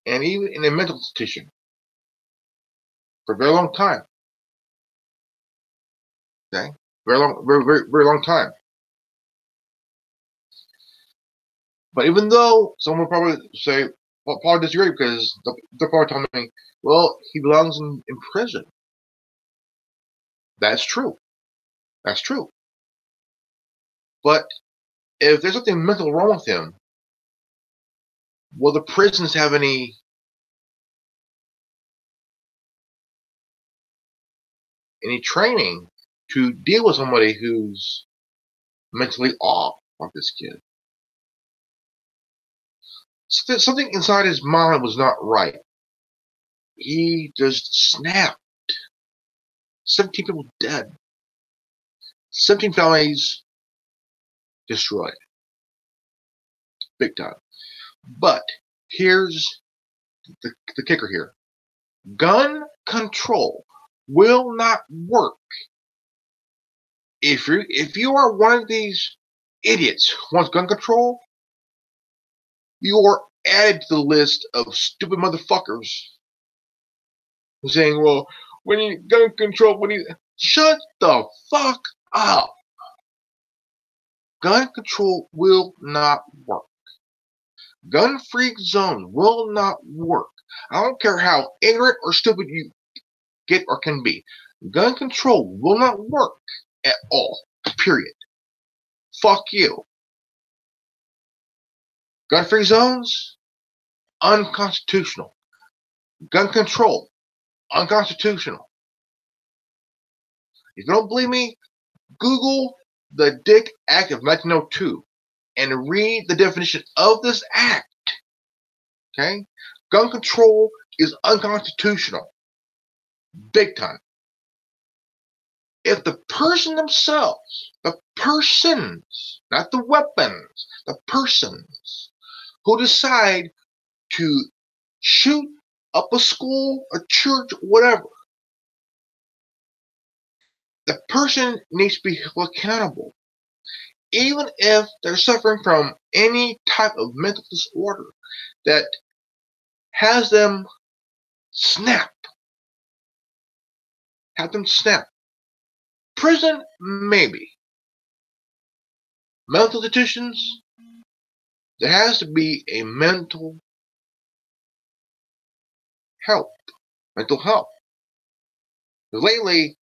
and even in a mental institution for a very long time. Okay, very long, very long time. But even though someone would probably say, well, probably disagree because they're probably telling me, well, he belongs in prison. That's true. That's true. But if there's something mental wrong with him, will the prisons have any training to deal with somebody who's mentally off like this kid? Something inside his mind was not right. He just snapped. 17 people dead. 17 families destroyed. Big time. But here's the kicker here. Gun control will not work if you are one of these idiots who wants gun control. You are added to the list of stupid motherfuckers who's saying, well, we need gun control, shut the fuck up. Gun control will not work. Gun-free zones will not work. I don't care how ignorant or stupid you get or can be. Gun control will not work at all. Period. Fuck you. Gun-free zones? Unconstitutional. Gun control? Unconstitutional. If you don't believe me, Google the Dick Act of 1902 and read the definition of this act. Okay? Gun control is unconstitutional. Big time. If the person themselves, the persons, not the weapons, the persons who decide to shoot up a school, a church, whatever, the person needs to be held accountable. Even if they're suffering from any type of mental disorder that has them snap. Have them snap. Prison, maybe. Mental institutions, there has to be a mental health. Mental health. Lately,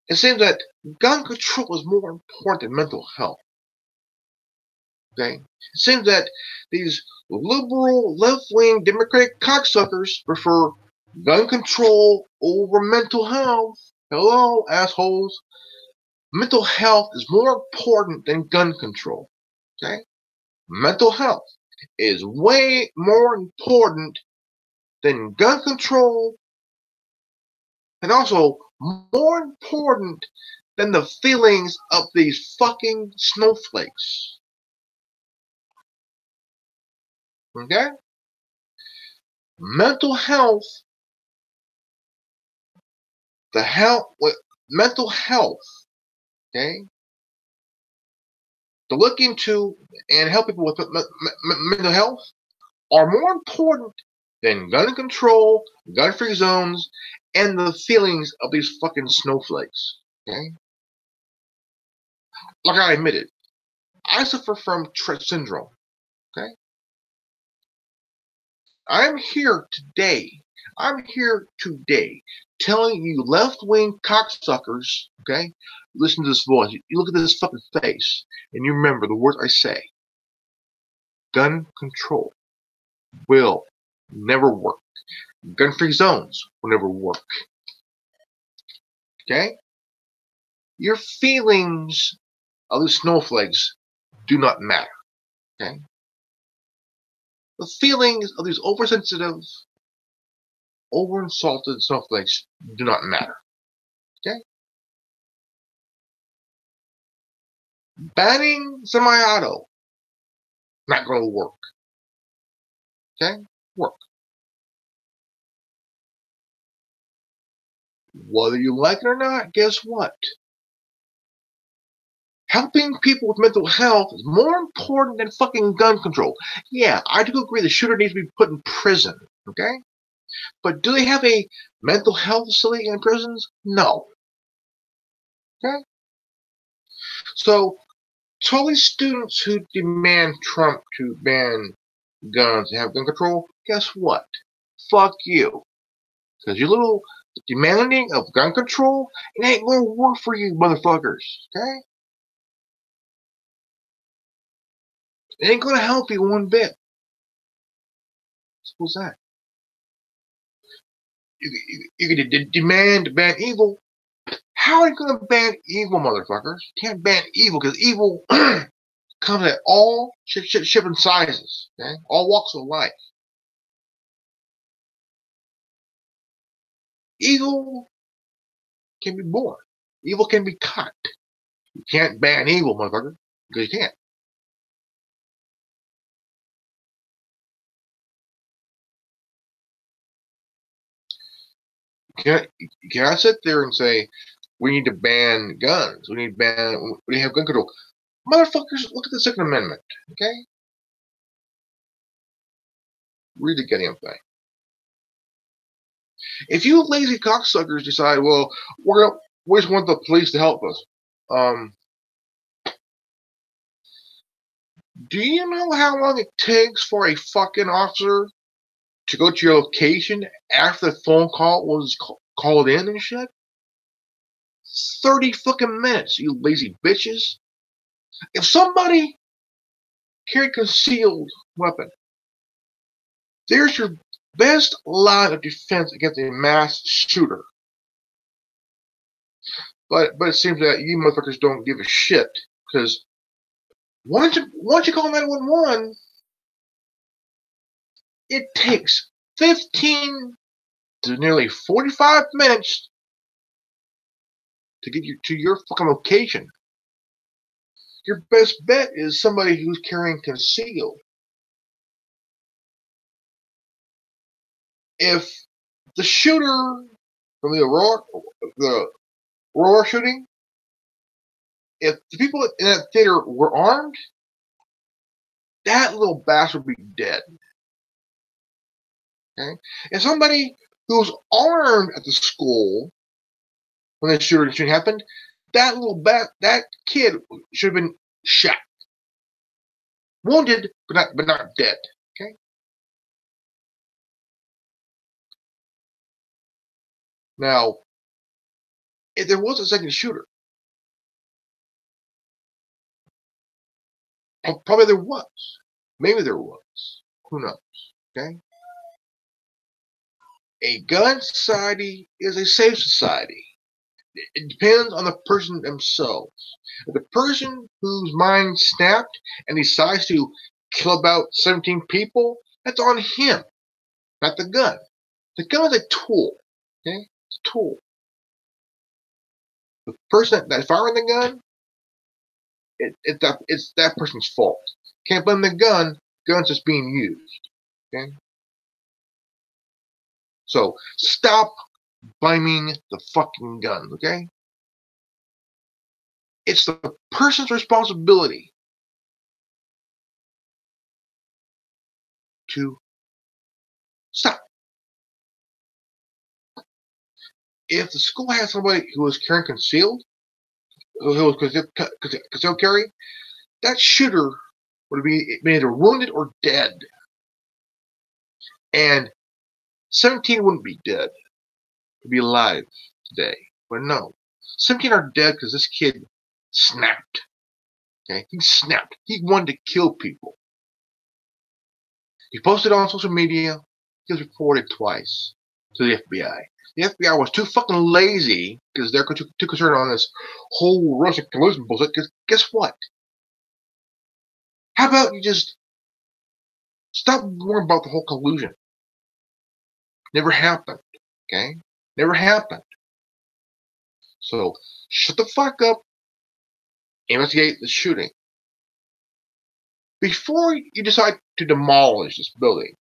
it seems that gun control is more important than mental health. Okay? It seems that these liberal, left-wing, democratic cocksuckers prefer gun control over mental health. Hello, assholes. Mental health is more important than gun control. Okay? Mental health is way more important than gun control, and also more important than the feelings of these fucking snowflakes. Okay? Mental health, mental health, okay? To look into and help people with mental health are more important than gun control, gun-free zones, and the feelings of these fucking snowflakes. Okay? Like I admitted, I suffer from Tourette syndrome. Okay? I'm here today telling you left-wing cocksuckers, okay? Listen to this voice. You look at this fucking face, and you remember the words I say. Gun control will never work. Gun-free zones will never work. Okay? Your feelings of these snowflakes do not matter. Okay? The feelings of these oversensitive, over-insulted snowflakes do not matter. Okay? Banning semi-auto, not going to work. Okay? Work. Whether you like it or not, guess what? Helping people with mental health is more important than fucking gun control. Yeah, I do agree the shooter needs to be put in prison. Okay? But do they have a mental health facility in prisons? No. Okay? So, to all these students who demand Trump to ban guns and have gun control, guess what? Fuck you. Because your little demanding of gun control, it ain't gonna work for you motherfuckers. Okay? It ain't gonna help you one bit. What's that? You can demand to ban evil. How are you gonna ban evil, motherfuckers? You can't ban evil because evil comes at all different sizes, okay? All walks of life. Evil can be born. Evil can be caught. You can't ban evil, motherfucker, because you can't. You cannot sit there and say, we need to ban guns. We need to have gun control. Motherfuckers, look at the Second Amendment, okay? Read the goddamn thing. If you lazy cocksuckers decide, well, we just want the police to help us, do you know how long it takes for a fucking officer to go to your location after the phone call was called in and shit? 30 fucking minutes, you lazy bitches. If somebody carried a concealed weapon, there's your best line of defense against a mass shooter. But it seems that you motherfuckers don't give a shit, because once you call 911, it takes 15 to nearly 45 minutes to get you to your fucking location. Your best bet is somebody who's carrying concealed. If the shooter from the Aurora shooting, if the people in that theater were armed, that little bastard would be dead. Okay? If somebody who was armed at the school when the shooting happened, that kid should have been shot, wounded, but not dead. Okay. Now, if there was a second shooter, probably there was. Maybe there was. Who knows? Okay. A gun society is a safe society. It depends on the person themselves. If the person whose mind snapped and decides to kill about 17 people, that's on him, not the gun. The gun is a tool. Okay? It's a tool. The person that's firing the gun, it's that person's fault. Can't blame the gun. Gun's just being used. Okay? So stop blaming the fucking guns, okay? It's the person's responsibility to stop. If the school has somebody who was carrying concealed, who was concealed carry, that shooter would be either wounded or dead. And 17 wouldn't be dead. They'd be alive today. But no. 17 are dead because this kid snapped. Okay? He snapped. He wanted to kill people. He posted on social media. He was reported twice to the FBI. The FBI was too fucking lazy because they're too concerned on this whole Russian collusion bullshit. Because guess what? How about you just stop worrying about the whole collusion? Never happened. Okay? Never happened. So shut the fuck up. Investigate the shooting. Before you decide to demolish this building,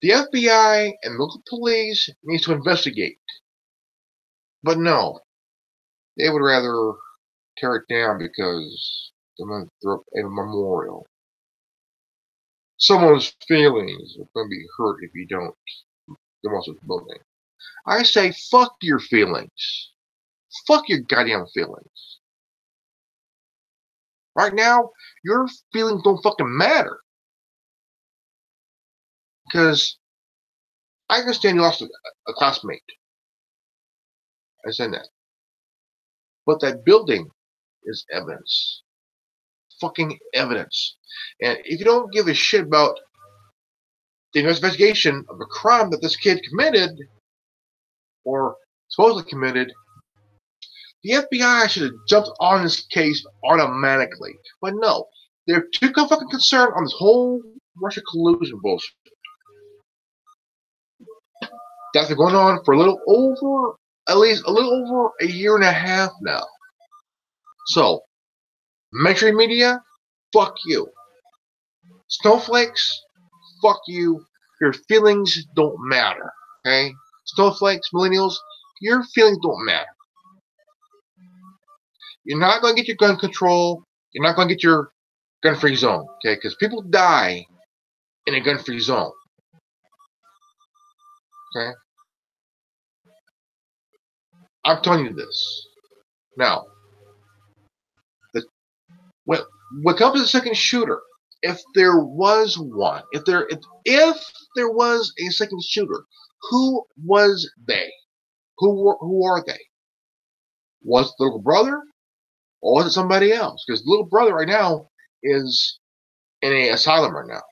the FBI and local police need to investigate. But no, they would rather tear it down because they're going to throw up a memorial. Someone's feelings are going to be hurt if you don't demolish this building. I say fuck your feelings. Fuck your goddamn feelings. Right now, your feelings don't fucking matter. Because I understand you lost a classmate. I said that. But that building is evidence. Fucking evidence. And if you don't give a shit about the investigation of a crime that this kid committed, or supposedly committed, the FBI should have jumped on this case automatically. But no, they're too fucking concerned on this whole Russia collusion bullshit. That's been going on for at least a little over a year and a half now. So, mainstream media, fuck you. Snowflakes, fuck you. Your feelings don't matter. Okay? Snowflakes, millennials, your feelings don't matter. You're not going to get your gun control. You're not going to get your gun-free zone. Okay? Because people die in a gun-free zone. Okay? I'm telling you this. Now, when it comes to the second shooter, if there was one, if there was a second shooter, who was they? Who are they? Was it the little brother, or was it somebody else? Because the little brother right now is in an asylum right now.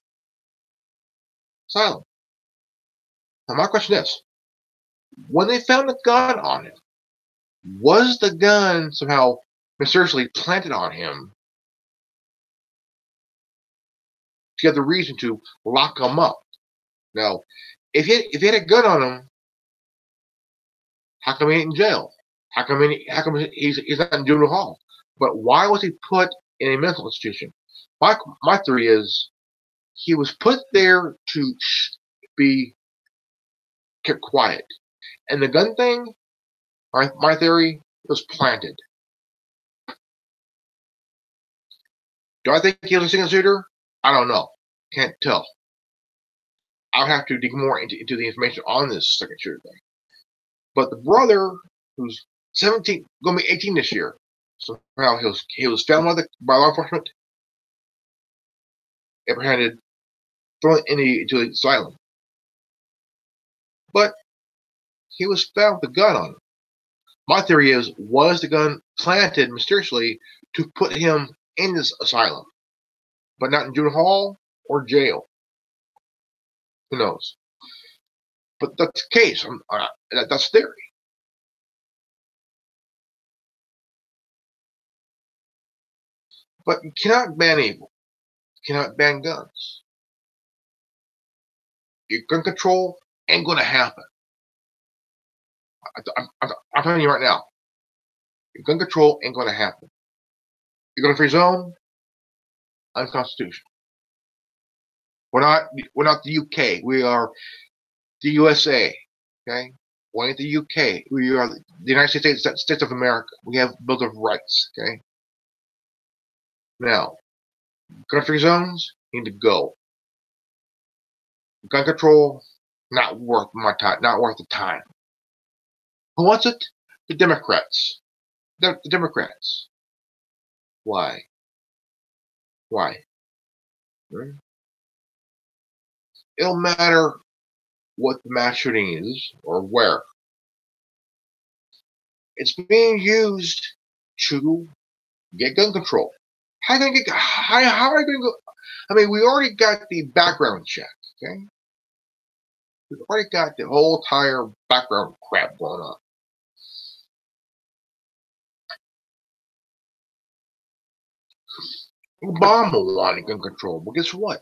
Asylum. Now my question is, when they found the gun on him, was the gun somehow mysteriously planted on him to get the reason to lock him up? Now, if he had a gun on him, how come he ain't in jail? How come he's not in juvenile hall? But why was he put in a mental institution? My theory is he was put there to be kept quiet, and the gun thing, my theory, was planted. Do I think he was a single shooter? I don't know. Can't tell. I'll have to dig more into the information on this second shooter thing. But the brother, who's 17, going to be 18 this year, somehow he was found by law enforcement, apprehended, thrown into the asylum. But he was found with a gun on him. My theory is, was the gun planted mysteriously to put him in this asylum, but not in juvenile hall or jail? Who knows? But that's the case. That's theory. But you cannot ban evil. You cannot ban guns. Your gun control ain't going to happen. I'm telling you right now. Your gun control ain't going to happen. Your gun-free zone, unconstitutional. We're not the UK. We are the USA. Okay? We ain't the UK. We are the United States of America. We have Bill of Rights. Okay? Now, gun-free zones need to go. Gun control, not worth my time. Not worth the time. Who wants it? The Democrats. The Democrats. Why? Why? It don't matter what the mass shooting is or where. It's being used to get gun control. How are you going to go? I mean, we already got the background check, okay? We've already got the whole entire background crap going on. Obama wanted gun control, but guess what?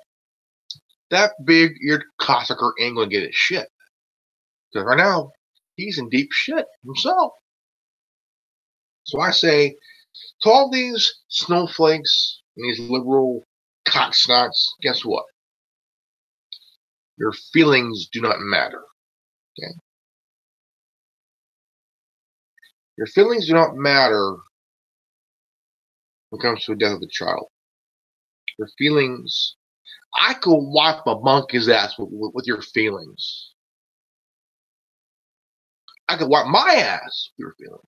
That big-eared cocksucker ain't going to get his shit. Because right now, he's in deep shit himself. So I say, to all these snowflakes and these liberal cocksnots, guess what? Your feelings do not matter. Okay? Your feelings do not matter when it comes to the death of a child. Your feelings, I could wipe a monkey's ass with your feelings. I could wipe my ass with your feelings.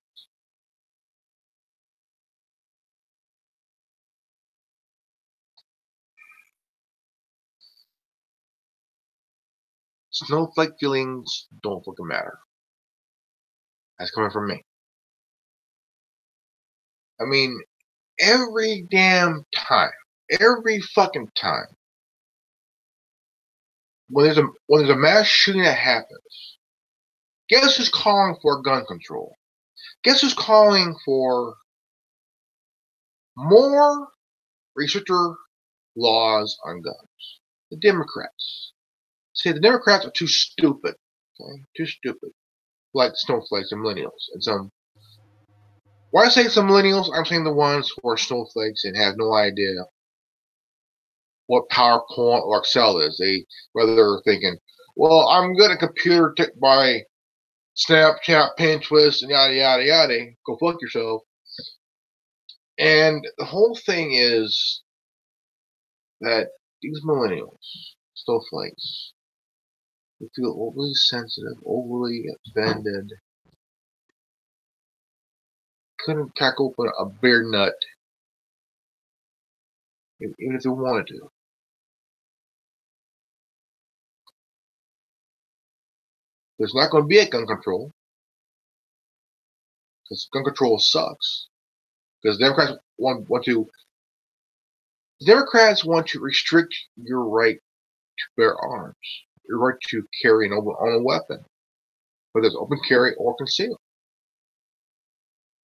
snowflake feelings don't fucking matter. That's coming from me. I mean, every damn time, every fucking time, when there's a mass shooting that happens, guess who's calling for gun control? Guess who's calling for more restrictor laws on guns? The Democrats. See, the Democrats are too stupid. Okay? Too stupid. Like snowflakes and millennials. And some. Why I say some millennials, I'm saying the ones who are snowflakes and have no idea what PowerPoint or Excel is. They're thinking, well, I'm good at computer by Snapchat, Pinterest, and yada yada yada. Go fuck yourself. And the whole thing is that these millennials, snowflakes, they feel overly sensitive, overly offended. Couldn't crack open a beer nut, even if they wanted to. There's not going to be a gun control, because gun control sucks. Because Democrats want to restrict your right to bear arms, your right to carry on a weapon, whether it's open carry or concealed.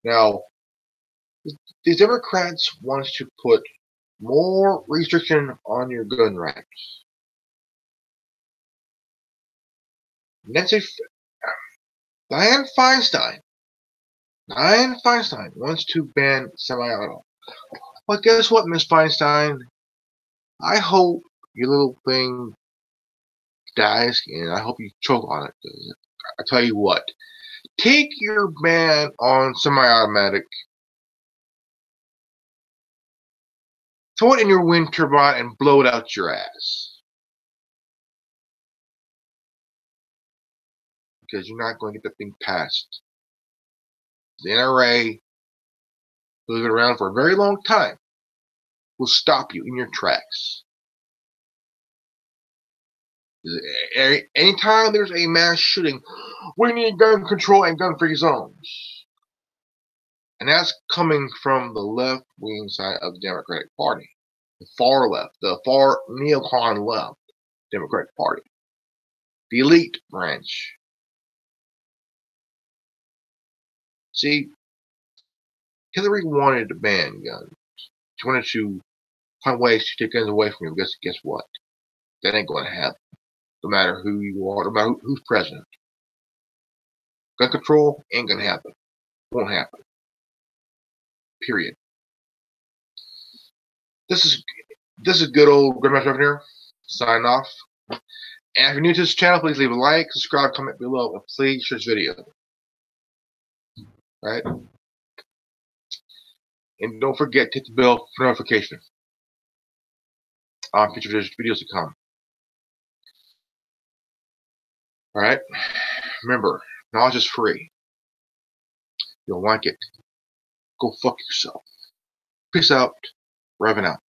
Now, these Democrats want to put more restriction on your gun rights. Dianne Feinstein wants to ban semi-auto. But guess what, Miss Feinstein? I hope your little thing dies, and I hope you choke on it. I tell you what, take your ban on semi-automatic, throw it in your wind turbine, and blow it out your ass. Because you're not going to get the thing passed. The NRA, who's been around for a very long time, will stop you in your tracks. Anytime there's a mass shooting, we need gun control and gun-free zones. And that's coming from the left-wing side of the Democratic Party. The far left, the far neocon left Democratic Party. The elite branch. See, Hillary wanted to ban guns. She wanted to find ways to take guns away from you. Guess what? That ain't going to happen. No matter who you are, no matter who's president. Gun control ain't going to happen. Won't happen. Period. This is good old Grandmaster Revan here. Sign off. And if you're new to this channel, please leave a like, subscribe, comment below, and please share this video. Right? And don't forget to hit the bell for notification on future videos to come. Alright? Remember, knowledge is free. If you don't like it, go fuck yourself. Peace out. Revan out.